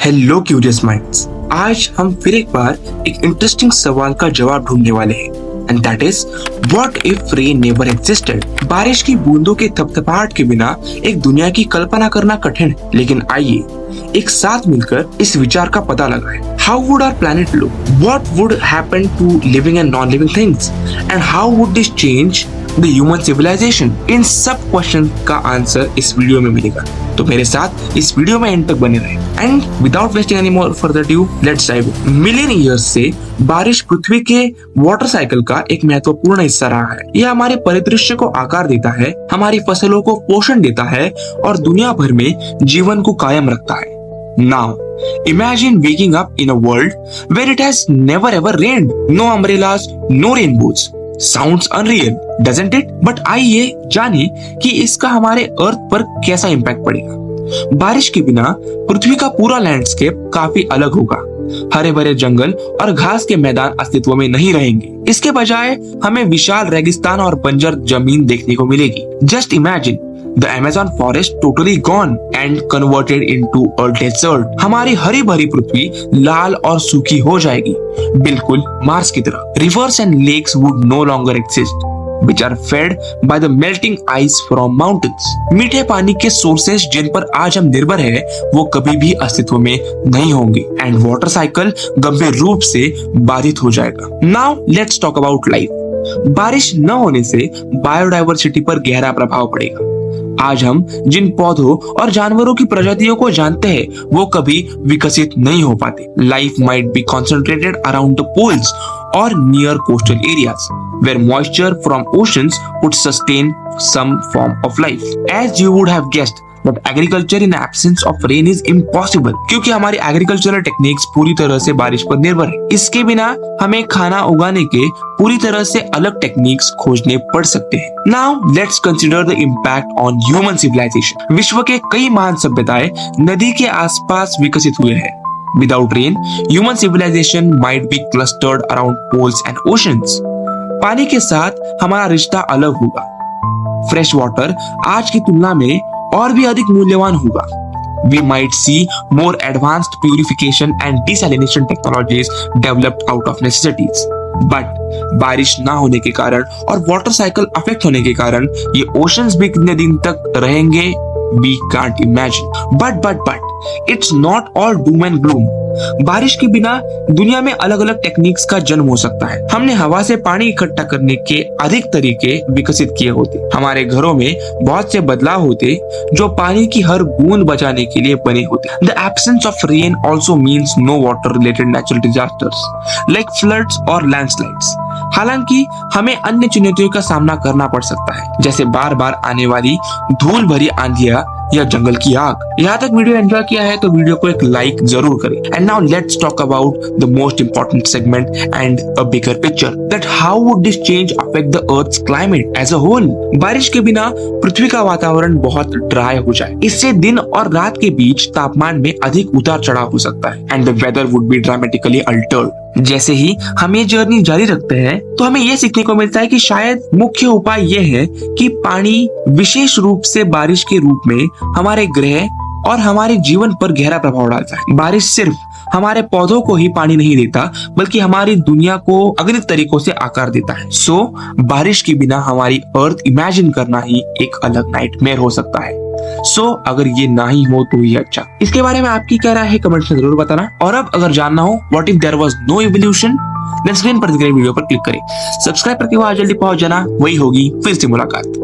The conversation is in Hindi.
Hello curious minds. आज हम फिर एक बार एक इंटरेस्टिंग सवाल का जवाब ढूंढने वाले हैं and that is what if rain never existed. बारिश की बूंदों के थपथपाहट के बिना एक दुनिया की कल्पना करना कठिन है, लेकिन आइए एक साथ मिलकर इस विचार का पता लगाएं। How would our planet look, what would happen to living and non living things and how would this change the human civilisation. इन सब क्वेश्चन का आंसर इस वीडियो में मिलेगा, तो मेरे साथ इस वीडियो में एंड तक बने रहें। And without wasting any more further due, let's dive in. Million years से बारिश पृथ्वी के वाटर साइकिल का एक महत्वपूर्ण हिस्सा रहा है। यह हमारे परिदृश्य को आकार देता है, हमारी फसलों को पोषण देता है और दुनिया भर में जीवन को कायम रखता है। Now, imagine waking up in a world where it has never ever rained. No umbrellas, no rainbows. Sounds unreal, doesn't it? But आइए जाने कि इसका हमारे अर्थ पर कैसा इम्पैक्ट पड़ेगा। बारिश के बिना पृथ्वी का पूरा लैंडस्केप काफी अलग होगा। हरे भरे जंगल और घास के मैदान अस्तित्व में नहीं रहेंगे। इसके बजाय हमें विशाल रेगिस्तान और बंजर जमीन देखने को मिलेगी। Just imagine The Amazon forest totally gone and converted into a desert. हमारी हरी भरी पृथ्वी लाल और सूखी हो जाएगी, बिल्कुल मार्स की तरह। Rivers and lakes would no longer exist, which are fed by the melting ice from mountains. मीठे पानी के सोर्सेस जिन पर आज हम निर्भर हैं, वो कभी भी अस्तित्व में नहीं होंगे एंड वाटर साइकिल गंभीर रूप से बाधित हो जाएगा। Now let's talk about life. बारिश न होने से बायोडाइवर्सिटी पर गहरा प्रभाव पड़ेगा। आज हम जिन पौधों और जानवरों की प्रजातियों को जानते हैं, वो कभी विकसित नहीं हो पाते। Life might be concentrated around the poles और near coastal areas where moisture from oceans would sustain some form of life. As you would have guessed that agriculture in absence of rain is impossible, क्योंकि हमारी एग्रीकल्चरल टेक्निक्स पूरी तरह से बारिश पर निर्भर है। इसके बिना हमें खाना उगाने के पूरी तरह से अलग टेक्निक्स खोजने पड़ सकते हैं। Now let's consider the impact on human civilization. विश्व के कई महान सभ्यताएं नदी के आसपास विकसित हुए हैं। Without rain, human civilization might be clustered around poles and oceans. पानी के साथ हमारा रिश्ता अलग होगा। फ्रेश वाटर आज की तुलना में और भी अधिक मूल्यवान होगा। We might see more advanced purification and desalination technologies developed out of necessities. But बारिश ना होने के कारण और वाटर साइकिल अफेक्ट होने के कारण ये ओशंस भी कितने दिन तक रहेंगे, we can't imagine. But it's not all doom and gloom. बारिश के बिना दुनिया में अलग अलग टेक्निक्स का जन्म हो सकता है। हमने हवा से पानी इकट्ठा करने के अधिक तरीके विकसित किए होते। हमारे घरों में बहुत से बदलाव होते जो पानी की हर बूंद बचाने के लिए बने होते। The absence of rain also means no water related natural disasters like floods और landslides. हालांकि हमें अन्य चुनौतियों का सामना करना पड़ सकता है, जैसे बार बार आने वाली धूल भरी आंधियां या जंगल की आग। यहाँ तक वीडियो एंजॉय किया है तो वीडियो को एक लाइक जरूर करें। And now let's talk about the most important segment and a bigger picture, that how would this change affect the earth's climate as a whole. बारिश के बिना पृथ्वी का वातावरण बहुत ड्राई हो जाए। इससे दिन और रात के बीच तापमान में अधिक उतार चढ़ाव हो सकता है and the weather would be dramatically altered. जैसे ही हम ये जर्नी जारी रखते हैं तो हमें ये सीखने को मिलता है कि शायद मुख्य उपाय ये है कि पानी विशेष रूप से बारिश के रूप में हमारे ग्रह और हमारे जीवन पर गहरा प्रभाव डालता है। बारिश सिर्फ हमारे पौधों को ही पानी नहीं देता, बल्कि हमारी दुनिया को अगणित तरीकों से आकार देता है। सो बारिश के बिना हमारी अर्थ इमेजिन करना ही एक अलग नाइटमेयर हो सकता है। अगर ये ना ही हो तो ही अच्छा। इसके बारे में आपकी क्या राय है, कमेंट्स में जरूर बताना। और अब अगर जानना हो what if there was no evolution, then screen पर दिख रही वीडियो पर क्लिक करें। सब्सक्राइब करके वहां जल्दी पहुंच जाना। वही होगी फिर से मुलाकात।